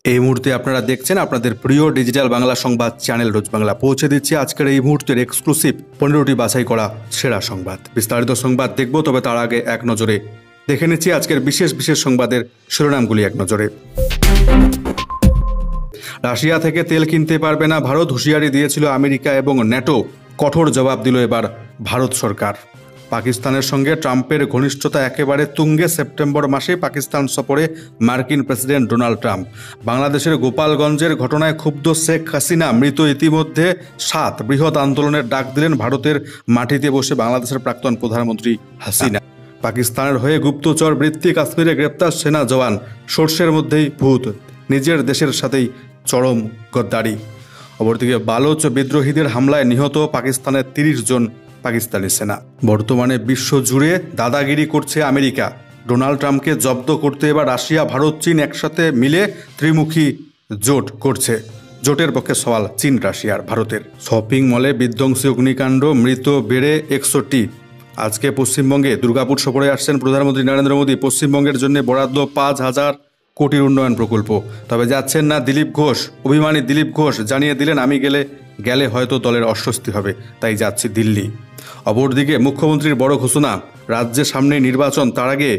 এই মুহূর্তে আপনারা দেখছেন আপনাদের প্রিয় ডিজিটাল বাংলা সংবাদ চ্যানেল রোজ বাংলা। পৌঁছে দিচ্ছি আজকের এই মুহূর্তের এক্সক্লুসিভ 15টি বাছাই করা সেরা সংবাদ। বিস্তারিত সংবাদ দেখব, তবে তার আগে এক নজরে দেখে নিচ্ছি আজকের বিশেষ বিশেষ সংবাদের শিরোনামগুলি এক নজরে। রাশিয়া থেকে তেল কিনতে পারবে না ভারত, হুঁশিয়ারি দিয়েছিল আমেরিকা এবং ন্যাটো। কঠোর জবাব দিল এবার ভারত সরকার। পাকিস্তানের সঙ্গে ট্রাম্পের ঘনিষ্ঠতা একেবারে তুঙ্গে। সেপ্টেম্বর মাসে পাকিস্তান সফরে মার্কিন প্রেসিডেন্ট ডোনাল্ড ট্রাম্প। বাংলাদেশের গোপালগঞ্জের ঘটনায় ক্ষুব্ধ শেখ হাসিনা মৃত, ইতিমধ্যে 7 বৃহৎ আন্দোলনের ডাক দিলেন ভারতের মাটিতে বসে বাংলাদেশের প্রাক্তন প্রধানমন্ত্রী হাসিনা। পাকিস্তানের হয়ে গুপ্তচর বৃত্তি, কাশ্মীরে গ্রেপ্তার সেনা জওয়ান। সর্ষের মধ্যেই ভূত, নিজের দেশের সাথেই চরম গদ্দারি। অপরদিকে বালোচ বিদ্রোহীদের হামলায় নিহত পাকিস্তানের 30 জন পাকিস্তানি সেনা। বর্তমানে বিশ্বজুড়ে দাদাগিরি করছে আমেরিকা। ডোনাল্ড ট্রাম্পকে জব্দ করতে এবার রাশিয়া, ভারত, চীন একসাথে মিলে ত্রিমুখী জোট করছে। জোটের পক্ষে সওয়াল চীন, রাশিয়ার, ভারতের। শপিং মলে বিধ্বংসী অগ্নিকাণ্ড, মৃত বেড়ে 61। আজকে পশ্চিমবঙ্গে দুর্গাপুর সফরে আসছেন প্রধানমন্ত্রী নরেন্দ্র মোদী। পশ্চিমবঙ্গের জন্য বরাদ্দ 5,000 কোটির উন্নয়ন প্রকল্প। তবে যাচ্ছেন না দিলীপ ঘোষ। অভিমানী দিলীপ ঘোষ জানিয়ে দিলেন, আমি গেলে হয়তো দলের অস্বস্তি হবে, তাই যাচ্ছি দিল্লি। অপরদিকে মুখ্যমন্ত্রীর বড় ঘোষণা, রাজ্যের সামনে নির্বাচন, তার আগে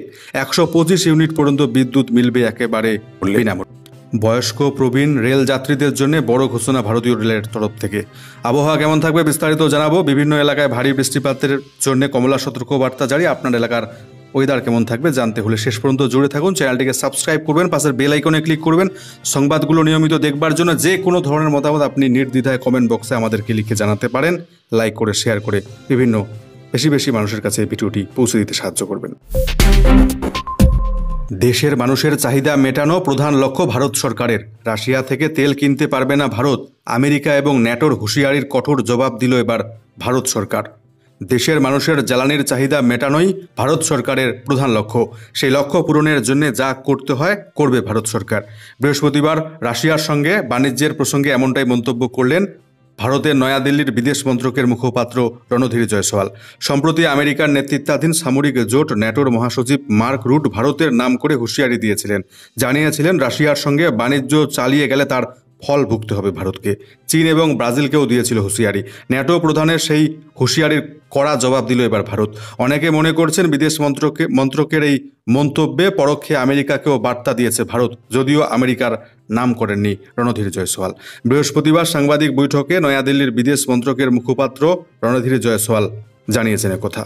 125 ইউনিট পর্যন্ত বিদ্যুৎ মিলবে একেবারে বিনামূল্যে। বয়স্ক প্রবীণ রেল যাত্রীদের জন্য বড় ঘোষণা ভারতীয় রেলের তরফ থেকে। আবহাওয়া কেমন থাকবে বিস্তারিত জানাবো। বিভিন্ন এলাকায় ভারী বৃষ্টিপাতের জন্য কমলা সতর্কবার্তা জারি। আপনার এলাকার ওয়েদার কেমন থাকবে জানতে হলে শেষ পর্যন্ত জুড়ে থাকুন। চ্যানেলটিকে সাবস্ক্রাইব করবেন, পাশের বেল আইকনে ক্লিক করবেন। সংবাদগুলো নিয়মিত দেখবার জন্য যে কোনো ধরনের মতামত আপনি নির্দ্বিধায় কমেন্ট বক্সে আমাদেরকে লিখে জানাতে পারেন। লাইক করে, শেয়ার করে বিভিন্ন বেশি মানুষের কাছে এই ভিডিওটি পৌঁছে দিতে সাহায্য করবেন। দেশের মানুষের চাহিদা মেটানো প্রধান লক্ষ্য ভারত সরকারের। রাশিয়া থেকে তেল কিনতে পারবে না ভারত। আমেরিকা এবং ন্যাটোর হুঁশিয়ারির কঠোর জবাব দিল এবার ভারত সরকার। দেশের মানুষের জ্বালানির চাহিদা মেটানোই ভারত সরকারের প্রধান লক্ষ্য। সেই লক্ষ্য পূরণের জন্য যা করতে হয় করবে ভারত সরকার। বৃহস্পতিবার রাশিয়ার সঙ্গে বাণিজ্যের প্রসঙ্গে এমনটাই মন্তব্য করলেন ভারতের নয়াদিল্লির বিদেশ মন্ত্রকের মুখপাত্র রণধীর জয়সওয়াল। সম্প্রতি আমেরিকার নেতৃত্বাধীন সামরিক জোট ন্যাটোর মহাসচিব মার্ক রুট ভারতের নাম করে হুঁশিয়ারি দিয়েছিলেন। জানিয়েছিলেন, রাশিয়ার সঙ্গে বাণিজ্য চালিয়ে গেলে তার ফল ভুগতে হবে ভারতকে। চীন এবং ব্রাজিলকেও দিয়েছিল হুঁশিয়ারি। ন্যাটো প্রধানের সেই হুঁশিয়ারির কড়া জবাব দিল এবার ভারত। অনেকে মনে করছেন বিদেশ মন্ত্রকের এই মন্তব্যে পরোক্ষে আমেরিকাকেও বার্তা দিয়েছে ভারত, যদিও আমেরিকার নাম করেননি রণধীর জয়সওয়াল। বৃহস্পতিবার সাংবাদিক বৈঠকে নয়াদিল্লির বিদেশ মন্ত্রকের মুখপাত্র রণধীর জয়সওয়াল জানিয়েছেন একথা।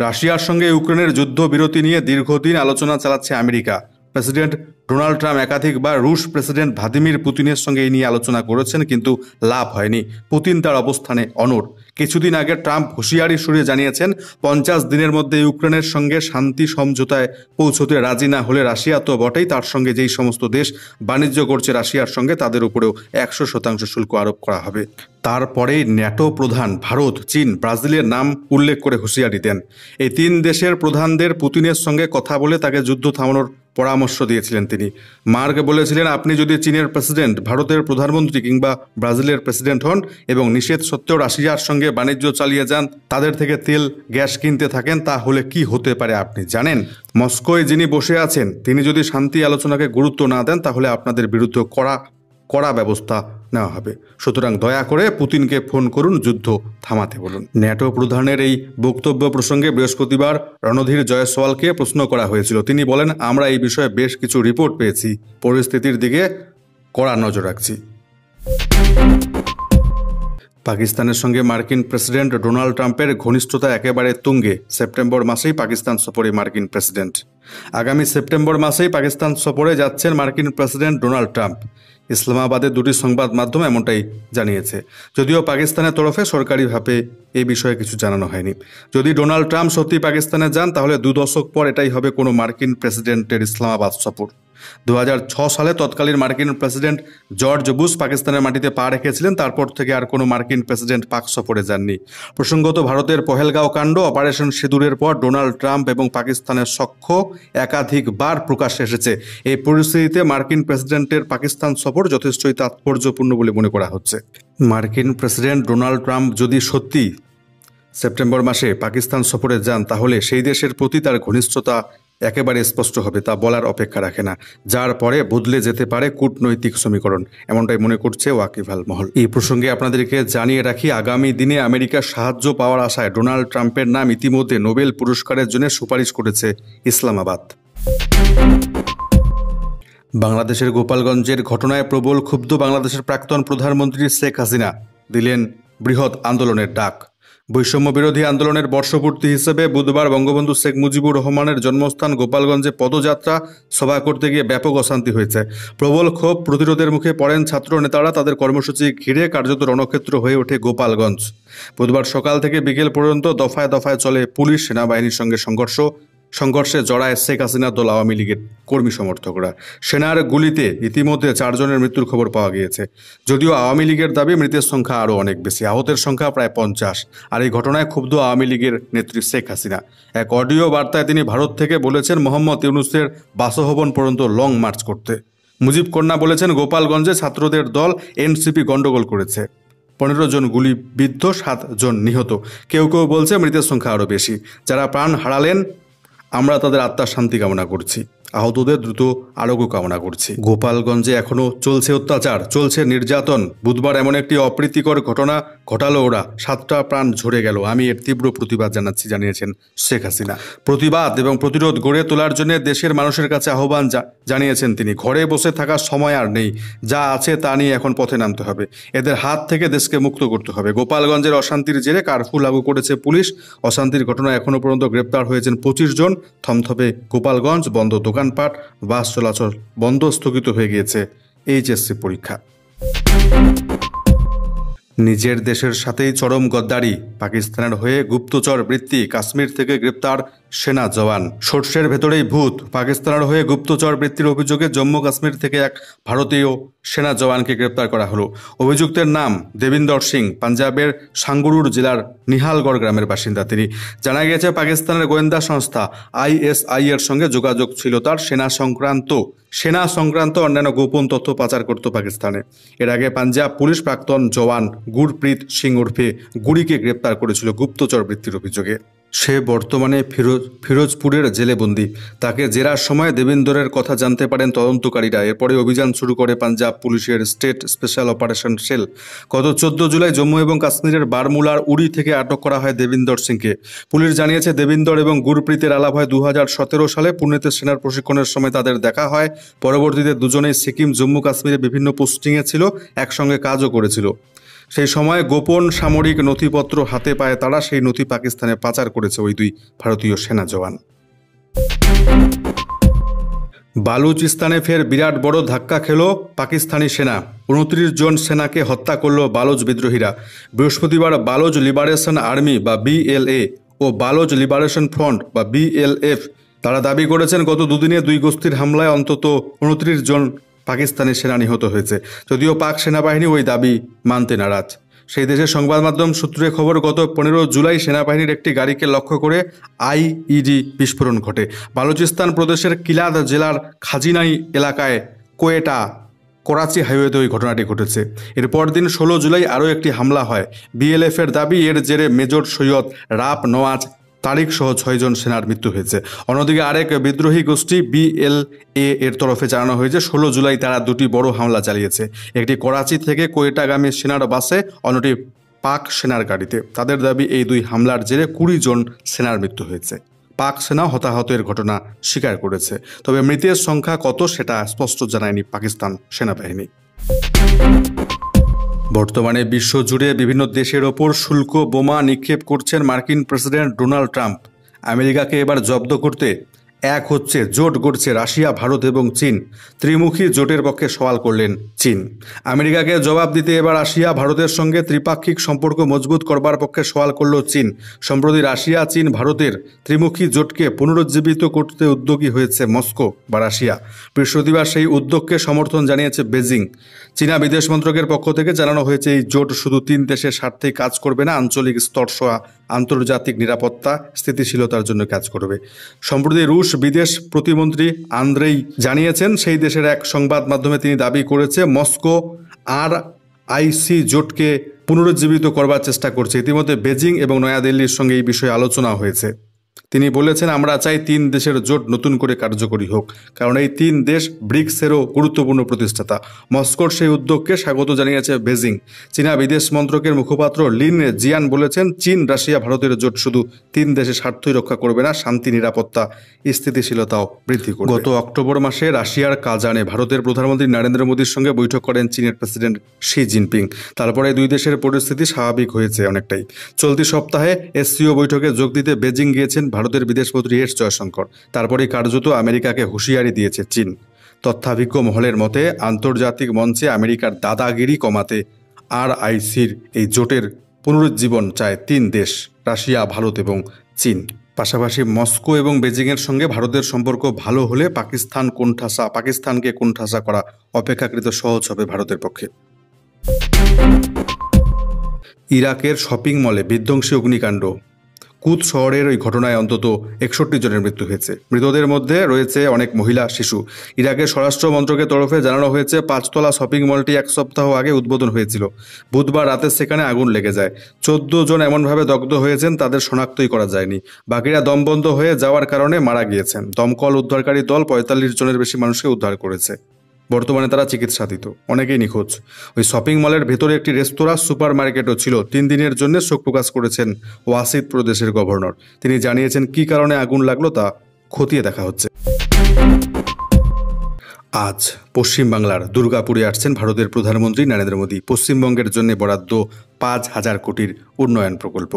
রাশিয়ার সঙ্গে ইউক্রেনের যুদ্ধবিরতি নিয়ে দীর্ঘদিন আলোচনা চালাচ্ছে আমেরিকা। প্রেসিডেন্ট ডোনাল্ড ট্রাম্প একাধিকবার রুশ প্রেসিডেন্ট ভ্লাদিমির পুতিনের সঙ্গে এই নিয়ে আলোচনা করেছেন, কিন্তু লাভ হয়নি। পুতিন তার অবস্থানে অনড়। কিছুদিন আগে ট্রাম্প হুঁশিয়ারি সুরে জানিয়েছেন, 50 দিনের মধ্যে ইউক্রেনের সঙ্গে শান্তি সমঝোতায় পৌঁছতে রাজি না হলে রাশিয়া তো বটেই, তার সঙ্গে যেই সমস্ত দেশ বাণিজ্য করছে রাশিয়ার সঙ্গে তাদের উপরেও 100% শুল্ক আরোপ করা হবে। তারপরেই ন্যাটো প্রধান ভারত, চীন, ব্রাজিলের নাম উল্লেখ করে হুঁশিয়ারি দেন। এই 3 দেশের প্রধানদের পুতিনের সঙ্গে কথা বলে তাকে যুদ্ধ থামানোর পরামর্শ দিয়েছিলেন তিনি। মার্ক বলেছিলেন, আপনি যদি চীনের প্রেসিডেন্ট, ভারতের প্রধানমন্ত্রী কিংবা ব্রাজিলের প্রেসিডেন্ট হন এবং নিষেধ সত্ত্বেও রাশিয়ার সঙ্গে বাণিজ্য চালিয়ে যান, তাদের থেকে তেল গ্যাস কিনতে থাকেন, তাহলে কি হতে পারে আপনি জানেন? মস্কোয় যিনি বসে আছেন তিনি যদি শান্তি আলোচনাকে গুরুত্ব না দেন তাহলে আপনাদের বিরুদ্ধে কড়া ব্যবস্থা নেওয়া হবে। সুতরাং দয়া করে পুতিনকে ফোন করুন, যুদ্ধ থামাতে বলুন। ন্যাটো প্রধানের এই বক্তব্য প্রসঙ্গে বৃহস্পতিবার রণধীর জয়সওয়ালকে প্রশ্ন করা হয়েছিল। তিনি বলেন, আমরা এই বিষয়ে বেশ কিছু রিপোর্ট পেয়েছি, পরিস্থিতির দিকে কড়া নজর রাখছি। পাকিস্তানের সঙ্গে মার্কিন প্রেসিডেন্ট ডোনাল্ড ট্রাম্পের ঘনিষ্ঠতা একেবারে তুঙ্গে। সেপ্টেম্বর মাসেই পাকিস্তান সফরে মার্কিন প্রেসিডেন্ট। আগামী সেপ্টেম্বর মাসেই পাকিস্তান সফরে যাচ্ছেন মার্কিন প্রেসিডেন্ট ডোনাল্ড ট্রাম্প। ইসলামাবাদের দুটি সংবাদ মাধ্যম এমনটাই জানিয়েছে, যদিও পাকিস্তানের তরফে সরকারিভাবে এই বিষয়ে কিছু জানানো হয়নি। যদি ডোনাল্ড ট্রাম্প সত্যি পাকিস্তানে যান তাহলে 2 দশক পর এটাই হবে কোনো মার্কিন প্রেসিডেন্টের ইসলামাবাদ সফর। 2006 সালে তৎকালীন মার্কিন প্রেসিডেন্ট জর্জ বুশ পাকিস্তানের মাটিতে পা রেখেছিলেন। তারপর থেকে আর কোনো মার্কিন প্রেসিডেন্ট পাক সফরে যাননি। প্রসঙ্গত, ভারতের পহেলগাঁও কাণ্ড, অপারেশন সিঁদুরের পর ডোনাল্ড ট্রাম্প এবং পাকিস্তানের সখ্য একাধিকবার প্রকাশ্যে এসেছে। এই পরিস্থিতিতে মার্কিন প্রেসিডেন্টের পাকিস্তান সফর যথেষ্টই তাৎপর্যপূর্ণ বলে মনে করা হচ্ছে। মার্কিন প্রেসিডেন্ট ডোনাল্ড ট্রাম্প যদি সত্যি সেপ্টেম্বর মাসে পাকিস্তান সফরে যান তাহলে সেই দেশের প্রতি তার ঘনিষ্ঠতা একেবারে স্পষ্ট হবে তা বলার অপেক্ষা রাখে না, যার পরে বদলে যেতে পারে কূটনৈতিক সমীকরণ, এমনটাই মনে করছে ওয়াকিবহাল মহল। এই প্রসঙ্গে আপনাদেরকে জানিয়ে রাখি, আগামী দিনে আমেরিকার সাহায্য পাওয়ার আশায় ডোনাল্ড ট্রাম্পের নাম ইতিমধ্যে নোবেল পুরস্কারের জন্য সুপারিশ করেছে ইসলামাবাদ। বাংলাদেশের গোপালগঞ্জের ঘটনায় প্রবল ক্ষুব্ধ বাংলাদেশের প্রাক্তন প্রধানমন্ত্রী শেখ হাসিনা দিলেন বৃহৎ আন্দোলনের ডাক। বৈষম্য বিরোধী আন্দোলনের বর্ষপূর্তি হিসেবে বুধবার বঙ্গবন্ধু শেখ মুজিবুর রহমানের জন্মস্থান গোপালগঞ্জে পদযাত্রা সভা করতে গিয়ে ব্যাপক অশান্তি হয়েছে। প্রবল ক্ষোভ প্রতিরোধের মুখে পড়েন ছাত্র নেতারা। তাদের কর্মসূচি ঘিরে কার্যত রণক্ষেত্র হয়ে ওঠে গোপালগঞ্জ। বুধবার সকাল থেকে বিকেল পর্যন্ত দফায় দফায় চলে পুলিশ সেনাবাহিনীর সঙ্গে সংঘর্ষে জড়ায় শেখ হাসিনার দল আওয়ামী লীগের কর্মী সমর্থকরা। সেনার গুলিতে ইতিমধ্যে 4 জনের মৃত্যুর খবর পাওয়া গিয়েছে। যদিও আওয়ামী লীগের দাবি মৃতের সংখ্যা আরও অনেক বেশি, আহতের সংখ্যা প্রায় 50। আর এই ঘটনায় ক্ষুব্ধ আওয়ামী লীগের নেত্রী শেখ হাসিনা। এক অডিও বার্তায় তিনি ভারত থেকে বলেছেন মোহাম্মদ ইউনূসের বাসভবন পর্যন্ত লং মার্চ করতে। মুজিব কন্যা বলেছেন গোপালগঞ্জে ছাত্রদের দল এনসিপি গণ্ডগোল করেছে, 15 জন গুলিবিদ্ধ, 7 জন নিহত। কেউ কেউ বলছে মৃতের সংখ্যা আরও বেশি। যারা প্রাণ হারালেন আমরা তাদের আত্মার শান্তি কামনা করছি, আহতদের দ্রুত আরোগ্য কামনা করছি। গোপালগঞ্জে এখনও চলছে অত্যাচার, চলছে নির্যাতন। বুধবার এমন একটি অপ্রীতিকর ঘটনা ঘটালো ওরা, 7টা প্রাণ ঝরে গেল। আমি এর তীব্র প্রতিবাদ জানাচ্ছি, জানিয়েছেন শেখ হাসিনা। প্রতিবাদ এবং প্রতিরোধ গড়ে তোলার জন্য দেশের মানুষের কাছে আহ্বান জানিয়েছেন তিনি। ঘরে বসে থাকার সময় আর নেই, যা আছে তা নিয়ে এখন পথে নামতে হবে। এদের হাত থেকে দেশকে মুক্ত করতে হবে। গোপালগঞ্জের অশান্তির জেরে কারফিউ লাগু করেছে পুলিশ। অশান্তির ঘটনায় এখনও পর্যন্ত গ্রেপ্তার হয়েছেন 25 জন। থমথমে গোপালগঞ্জ, বন্ধ দোকানপাট, বাস চলাচল বন্ধ, স্থগিত হয়ে গিয়েছে এইচএসসি পরীক্ষা। নিজের দেশের সাথেই চরম গদ্দারি, পাকিস্তানের হয়ে গুপ্তচর বৃত্তি, কাশ্মীর থেকে গ্রেপ্তার সেনা জওয়ান। সর্ষের ভেতরেই ভূত, পাকিস্তানের হয়ে গুপ্তচর বৃত্তির অভিযোগে জম্মু কাশ্মীর থেকে এক ভারতীয় সেনা জওয়ানকে গ্রেপ্তার করা হলো। অভিযুক্তের নাম দেবিন্দর সিং, পাঞ্জাবের সাঙ্গুরুর জেলার নিহালগড় গ্রামের বাসিন্দা তিনি। জানা গিয়েছে পাকিস্তানের গোয়েন্দা সংস্থা ISI এর সঙ্গে যোগাযোগ ছিল তার। সেনা সংক্রান্ত অন্যান্য গোপন তথ্য পাচার করত পাকিস্তানে। এর আগে পাঞ্জাব পুলিশ প্রাক্তন জওয়ান গুরপ্রীত সিং ওরফে গুড়িকে গ্রেপ্তার করেছিল গুপ্তচর বৃত্তির অভিযোগে। সে বর্তমানে ফিরোজপুরের জেলে বন্দী। তাকে জেরার সময় দেবিন্দরের কথা জানতে পারেন তদন্তকারীরা। এরপরে অভিযান শুরু করে পাঞ্জাব পুলিশের স্টেট স্পেশাল অপারেশন সেল। গত 14 জুলাই জম্মু এবং কাশ্মীরের বারমুলার উড়ি থেকে আটক করা হয় দেবিন্দর সিংকে। পুলিশ জানিয়েছে দেবিন্দর এবং গুরপ্রীতের আলাপ হয় 2017 সালে। পুনেতে সেনার প্রশিক্ষণের সময় তাদের দেখা হয়। পরবর্তীতে দুজনেই সিকিম, জম্মু কাশ্মীরে বিভিন্ন পোস্টিংয়ে ছিল, একসঙ্গে কাজও করেছিল। সেই সময় গোপন সামরিক নথিপত্র হাতে পায় তারা। সেই নথি পাকিস্তানে পাচার করেছে ওই 2 ভারতীয় সেনা জওয়ান। বালুচিস্তানে ফের বিরাট বড় ধাক্কা খেল পাকিস্তানি সেনা। 29 জন সেনাকে হত্যা করল বালোচ বিদ্রোহীরা। বৃহস্পতিবার বালোচ লিবারেশন আর্মি বা BLA ও বালোচ লিবারেশন ফ্রন্ট বা BLF তারা দাবি করেছেন গত দুদিনে 2 গোষ্ঠীর হামলায় অন্তত 29 জন পাকিস্তানি সেনা নিহত হয়েছে। যদিও পাক সেনাবাহিনী ওই দাবি মানতে নারাজ। সেই দেশের সংবাদ মাধ্যম সূত্রে খবর, গত 15 জুলাই সেনাবাহিনীর একটি গাড়িকে লক্ষ্য করে IED বিস্ফোরণ ঘটে। বালুচিস্তান প্রদেশের কিলাদ জেলার খাজিনাই এলাকায় কোয়েটা করাচি হাইওয়েতে ওই ঘটনাটি ঘটেছে। এর পরদিন 16 জুলাই আরও একটি হামলা হয়। BLF এর দাবি এর জেরে মেজর সৈয়দ রাপ নওয়াজ তারিখ সহ 6 জন সেনার মৃত্যু হয়েছে। অন্যদিকে আরেক বিদ্রোহী গোষ্ঠী BLA এর তরফে জানানো হয়েছে 16 জুলাই তারা 2টি বড় হামলা চালিয়েছে। একটি করাচি থেকে কোয়েটাগামী সেনার বাসে, অন্যটি পাক সেনার গাড়িতে। তাদের দাবি এই 2 হামলার জেরে 20 জন সেনার মৃত্যু হয়েছে। পাক সেনা হতাহতের ঘটনা স্বীকার করেছে, তবে মৃতের সংখ্যা কত সেটা স্পষ্ট জানায়নি পাকিস্তান সেনাবাহিনী। বর্তমানে বিশ্বজুড়ে বিভিন্ন দেশের ওপর শুল্ক বোমা নিক্ষেপ করছেন মার্কিন প্রেসিডেন্ট ডোনাল্ড ট্রাম্প। আমেরিকাকে এবার জব্দ করতে এক হচ্ছে, জোট গড়ছে রাশিয়া, ভারত এবং চীন। ত্রিমুখী জোটের পক্ষে সওয়াল করলেন চীন। আমেরিকাকে জবাব দিতে এবার রাশিয়া ভারতের সঙ্গে ত্রিপাক্ষিক সম্পর্ক মজবুত করবার পক্ষে সওয়াল করল চীন। সম্প্রতি রাশিয়া, চীন, ভারতের ত্রিমুখী জোটকে পুনরুজ্জীবিত করতে উদ্যোগী হয়েছে মস্কো বা রাশিয়া। বৃহস্পতিবার সেই উদ্যোগকে সমর্থন জানিয়েছে বেজিং। চীনা বিদেশ মন্ত্রকের পক্ষ থেকে জানানো হয়েছে এই জোট শুধু 3 দেশের স্বার্থেই কাজ করবে না, আঞ্চলিক স্তর সহ আন্তর্জাতিক নিরাপত্তা স্থিতিশীলতার জন্য কাজ করবে। সম্প্রতি রুশ বিদেশ প্রতিমন্ত্রী আন্দ্রেই জানিয়েছেন, সেই দেশের এক সংবাদ মাধ্যমে তিনি দাবি করেছে মস্কো RIC জোটকে পুনরুজ্জীবিত করবার চেষ্টা করছে। ইতিমধ্যে বেজিং এবং নয়াদিল্লির সঙ্গে এই বিষয়ে আলোচনা হয়েছে। তিনি বলেছেন, আমরা চাই 3 দেশের জোট নতুন করে কার্যকরী হোক, কারণ এই 3 দেশ ব্রিক্সেরও গুরুত্বপূর্ণ প্রতিষ্ঠাতা। মস্কোর সেই উদ্যোগকে স্বাগত জানিয়েছে বেজিং। চীনা বিদেশ মন্ত্রকের মুখপাত্র লিন জিয়ান বলেছেন, চীন, রাশিয়া, ভারতের জোট শুধু 3 দেশের স্বার্থই রক্ষা করবে না, শান্তি, নিরাপত্তা, স্থিতিশীলতাও বৃদ্ধি করবে। গত অক্টোবর মাসে রাশিয়ার কাজানে ভারতের প্রধানমন্ত্রী নরেন্দ্র মোদীর সঙ্গে বৈঠক করেন চীনের প্রেসিডেন্ট শি জিনপিং। তারপরে 2 দেশের পরিস্থিতি স্বাভাবিক হয়েছে অনেকটাই। চলতি সপ্তাহে এসসিও বৈঠকে যোগ দিতে বেজিং গিয়েছেন ভারতের বিদেশমন্ত্রী এস জয়শঙ্কর। তারপরেই কার্যত আমেরিকাকে হুঁশিয়ারি দিয়েছে চীন। তথ্যাভিজ্ঞ মহলের মতে, আন্তর্জাতিক মঞ্চে আমেরিকার দাদাগিরি কমাতে RICর এই জোটের পুনরুজ্জীবন চায় 3 দেশ, রাশিয়া, ভারত এবং চীন। পাশাপাশি মস্কো এবং বেজিংয়ের সঙ্গে ভারতের সম্পর্ক ভালো হলে পাকিস্তানকে কোণঠাসা করা অপেক্ষাকৃত সহজ হবে ভারতের পক্ষে। ইরাকের শপিং মলে বিধ্বংসী অগ্নিকাণ্ড। কুদ শহরের ওই ঘটনায় অন্তত 61 জনের মৃত্যু হয়েছে। মৃতদের মধ্যে রয়েছে অনেক মহিলা, শিশু। ইরাকের স্বরাষ্ট্র মন্ত্রকের তরফে জানানো হয়েছে, 5তলা শপিং মলটি 1 সপ্তাহ আগে উদ্বোধন হয়েছিল। বুধবার রাতে সেখানে আগুন লেগে যায়। 14 জন এমনভাবে দগ্ধ হয়েছেন তাদের শনাক্তই করা যায়নি। বাকিরা দমবন্ধ হয়ে যাওয়ার কারণে মারা গিয়েছেন। দমকল উদ্ধারকারী দল 45 জনের বেশি মানুষকে উদ্ধার করেছে। বর্তমানে তারা চিকিৎসাধীন, অনেকেই নিখোঁজ। ওই শপিং মলের ভেতরে একটি রেস্তোরাঁ, সুপার মার্কেটও ছিল। 3 দিনের জন্য শোক প্রকাশ করেছেন ওয়াসিদ প্রদেশের গভর্নর। তিনি জানিয়েছেন, কী কারণে আগুন লাগলো তা খতিয়ে দেখা হচ্ছে। আজ পশ্চিমবাংলার দুর্গাপুরে আসছেন ভারতের প্রধানমন্ত্রী নরেন্দ্র মোদী। পশ্চিমবঙ্গের জন্য বরাদ্দ 5,000 কোটির উন্নয়ন প্রকল্প।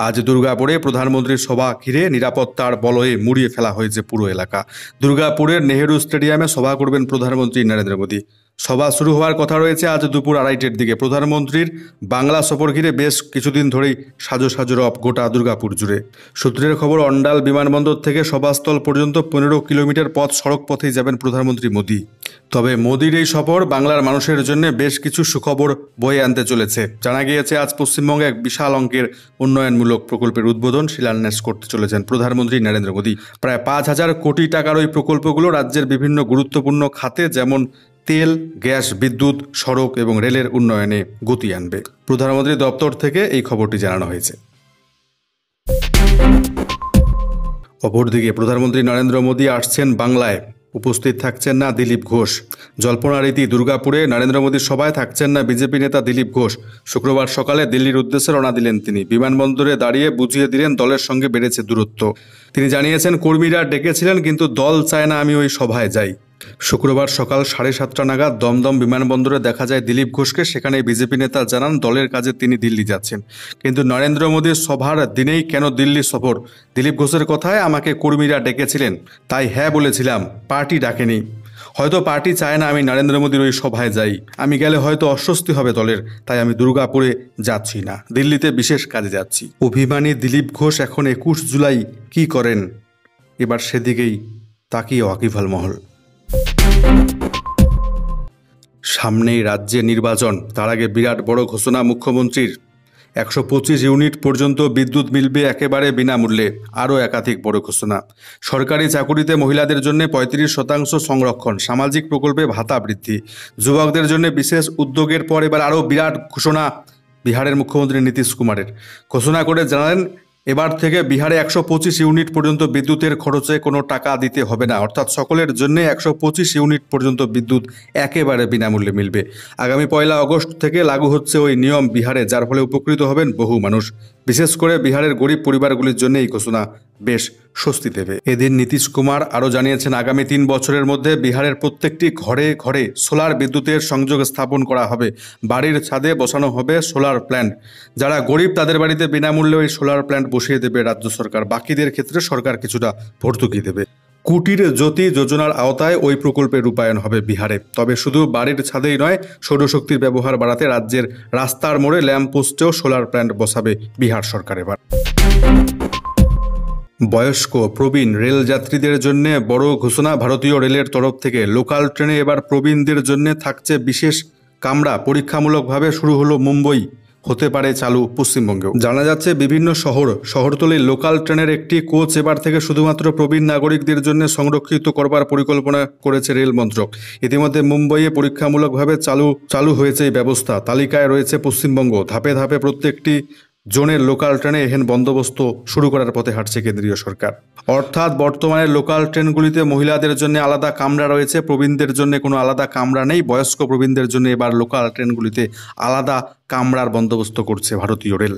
আজ দুর্গাপুরে প্রধানমন্ত্রীর সভা ঘিরে নিরাপত্তার বলয়ে মুড়িয়ে ফেলা হয়েছে পুরো এলাকা। দুর্গাপুরের নেহেরু স্টেডিয়ামে সভা করবেন প্রধানমন্ত্রী নরেন্দ্র মোদী। সভা শুরু হওয়ার কথা রয়েছে আজ দুপুর 2:30টার দিকে। প্রধানমন্ত্রীর বাংলা সফর ঘিরে বেশ কিছুদিন ধরেই সাজো রব গোটা দুর্গাপুর জুড়ে। সূত্রের খবর, অন্ডাল বিমানবন্দর থেকে সভাস্থল পর্যন্ত 15 কিলোমিটার পথ সড়ক পথেই যাবেন প্রধানমন্ত্রী মোদী। তবে মোদীর এই সফর বাংলার মানুষের জন্য বেশ কিছু সুখবর বয়ে আনতে চলেছে। জানা গিয়েছে, আজ পশ্চিমবঙ্গে এক বিশাল অঙ্কের উন্নয়নমূলক প্রকল্পের উদ্বোধন, শিলান্যাস করতে চলেছেন প্রধানমন্ত্রী নরেন্দ্র মোদী। প্রায় 5,000 কোটি টাকার ওই প্রকল্পগুলো রাজ্যের বিভিন্ন গুরুত্বপূর্ণ খাতে, যেমন তেল, গ্যাস, বিদ্যুৎ, সড়ক এবং রেলের উন্নয়নে গতি আনবে। প্রধানমন্ত্রীর দপ্তর থেকে এই খবরটি জানানো হয়েছে। অপরদিকে প্রধানমন্ত্রী নরেন্দ্র মোদী আসছেন বাংলায়। উপস্থিত থাকছেন না দিলীপ ঘোষ। জল্পনা রীতি, দুর্গাপুরে নরেন্দ্র মোদীর সভায় থাকছেন না বিজেপি নেতা দিলীপ ঘোষ। শুক্রবার সকালে দিল্লির উদ্দেশ্যে রওনা দিলেন তিনি। বিমানবন্দরে দাঁড়িয়ে বুঝিয়ে দিলেন দলের সঙ্গে বেড়েছে দূরত্ব। তিনি জানিয়েছেন, কর্মীরা ডেকেছিলেন কিন্তু দল চায় না আমি ওই সভায় যাই। শুক্রবার সকাল 7:30 নাগাদ দমদম বিমানবন্দরে দেখা যায় দিলীপ ঘোষকে। সেখানে বিজেপি নেতা জানান দলের কাজে তিনি দিল্লি যাচ্ছেন। কিন্তু নরেন্দ্র মোদীর সভার দিনেই কেন দিল্লি সফর? দিলীপ ঘোষের কথায়, আমাকে কর্মীরা ডেকেছিলেন তাই হ্যাঁ বলেছিলাম, পার্টি ডাকেনি। হয়তো পার্টি চায় না আমি নরেন্দ্র মোদীর ওই সভায় যাই। আমি গেলে হয়তো অস্বস্তি হবে দলের, তাই আমি দুর্গাপুরে যাচ্ছি না, দিল্লিতে বিশেষ কাজে যাচ্ছি। অভিমানী দিলীপ ঘোষ এখন 21 জুলাই কি করেন, এবার সেদিকেই তাকিয়ে ওয়াকিবহাল মহল। সামনেই রাজ্যে নির্বাচন, তার আগে বিরাট বড় ঘোষণা মুখ্যমন্ত্রীর। 125 ইউনিট পর্যন্ত বিদ্যুৎ মিলবে একেবারে বিনামূল্যে। আরও একাধিক বড় ঘোষণা। সরকারি চাকুরিতে মহিলাদের জন্য 35% সংরক্ষণ। সামাজিক প্রকল্পে ভাতা বৃদ্ধি। যুবকদের জন্য বিশেষ উদ্যোগের পর এবার আরও বিরাট ঘোষণা বিহারের মুখ্যমন্ত্রী নীতিশ কুমারের। ঘোষণা করে জানালেন, এবার থেকে বিহারে 125 ইউনিট পর্যন্ত বিদ্যুতের খরচে কোনো টাকা দিতে হবে না। অর্থাৎ সকলের জন্য 125 ইউনিট পর্যন্ত বিদ্যুৎ একেবারে বিনামূল্যে মিলবে। আগামী 1 আগস্ট থেকে লাগু হচ্ছে ওই নিয়ম বিহারে, যার ফলে উপকৃত হবেন বহু মানুষ। বিশেষ করে বিহারের গরিব পরিবারগুলির জন্য এই ঘোষণা বেশ স্বস্তি দেবে। এদিন নীতিশ কুমার আরও জানিয়েছেন, আগামী 3 বছরের মধ্যে বিহারের প্রত্যেকটি ঘরে ঘরে সোলার বিদ্যুতের সংযোগ স্থাপন করা হবে। বাড়ির ছাদে বসানো হবে সোলার প্ল্যান্ট। যারা গরিব তাদের বাড়িতে বিনামূল্যে ওই সোলার প্ল্যান্ট বসিয়ে দেবে রাজ্য সরকার। বাকিদের ক্ষেত্রে সরকার কিছুটা ভর্তুকি দেবে। কুটির জ্যোতি যোজনার আওতায় ওই প্রকল্পের রূপায়ণ হবে বিহারে। তবে শুধু বাড়ির ছাদেই নয়, সৌরশক্তির ব্যবহার বাড়াতে রাজ্যের রাস্তার মোড়ে ল্যাম্পপোস্টেও সোলার প্ল্যান্ট বসাবে বিহার সরকার। এবার বয়স্ক প্রবীণ রেল যাত্রীদের জন্য বড় ঘোষণা ভারতীয় রেলের তরফ থেকে। লোকাল ট্রেনে এবার প্রবীণদের জন্য থাকছে বিশেষ কামরা। পরীক্ষামূলকভাবে শুরু হলো মুম্বই, হতে পারে চালু পশ্চিমবঙ্গেও। জানা যাচ্ছে, বিভিন্ন শহরতলির লোকাল ট্রেনের একটি কোচ এবার থেকে শুধুমাত্র প্রবীণ নাগরিকদের জন্য সংরক্ষিত করবার পরিকল্পনা করেছে রেল মন্ত্রক। ইতিমধ্যে মুম্বইয়ে পরীক্ষামূলকভাবে চালু হয়েছে এই ব্যবস্থা। তালিকায় রয়েছে পশ্চিমবঙ্গ। ধাপে ধাপে প্রত্যেকটি জোনের লোকাল ট্রেনে এহেন বন্দোবস্ত শুরু করার পথে হাঁটছে কেন্দ্রীয় সরকার। অর্থাৎ বর্তমানে লোকাল ট্রেনগুলিতে মহিলাদের জন্য আলাদা কামরা রয়েছে, প্রবীণদের জন্য কোনো আলাদা কামরা নেই। বয়স্ক প্রবীণদের জন্য এবার লোকাল ট্রেনগুলিতে আলাদা কামরার বন্দোবস্ত করছে ভারতীয় রেল।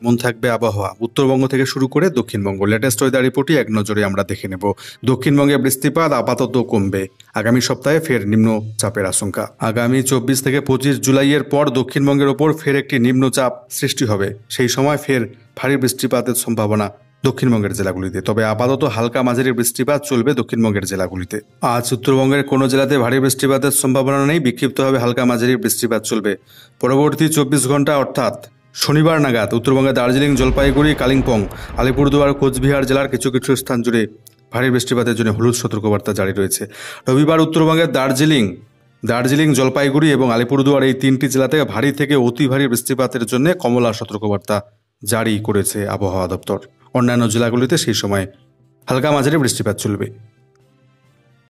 মন থাকবে আবহাওয়া, উত্তরবঙ্গ থেকে শুরু করে দক্ষিণবঙ্গ। লেটেস্ট ওয়েদার রিপোর্টই এক নজরে আমরা দেখে নেব। দক্ষিণবঙ্গে বৃষ্টিপাত আপাতত কমবে। আগামী সপ্তাহে ফের নিম্নচাপের আশঙ্কা। আগামী 24 থেকে 25 জুলাইয়ের পর দক্ষিণবঙ্গের ওপর ফের একটি নিম্নচাপ সৃষ্টি হবে। সেই সময় ফের ভারী বৃষ্টিপাতের সম্ভাবনা দক্ষিণবঙ্গের জেলাগুলিতে। তবে আপাতত হালকা মাঝারি বৃষ্টিপাত চলবে দক্ষিণবঙ্গের জেলাগুলিতে। আজ উত্তরবঙ্গের কোনো জেলাতে ভারী বৃষ্টিপাতের সম্ভাবনা নেই, বিক্ষিপ্তভাবে হালকা মাঝারি বৃষ্টিপাত চলবে। পরবর্তী 24 ঘন্টা অর্থাৎ শনিবার নাগাদ উত্তরবঙ্গের দার্জিলিং, জলপাইগুড়ি, কালিম্পং, আলিপুরদুয়ার, কোচবিহার জেলার কিছু কিছু স্থান জুড়ে ভারী বৃষ্টিপাতের জন্য হলুদ সতর্কবার্তা জারি রয়েছে। রবিবার উত্তরবঙ্গের দার্জিলিং, জলপাইগুড়ি এবং আলিপুরদুয়ার এই 3টি জেলাতে ভারী থেকে অতি ভারী বৃষ্টিপাতের জন্য কমলা সতর্কবার্তা জারি করেছে আবহাওয়া দপ্তর। অন্যান্য জেলাগুলিতে সেই সময় হালকা মাঝারি বৃষ্টিপাত চলবে।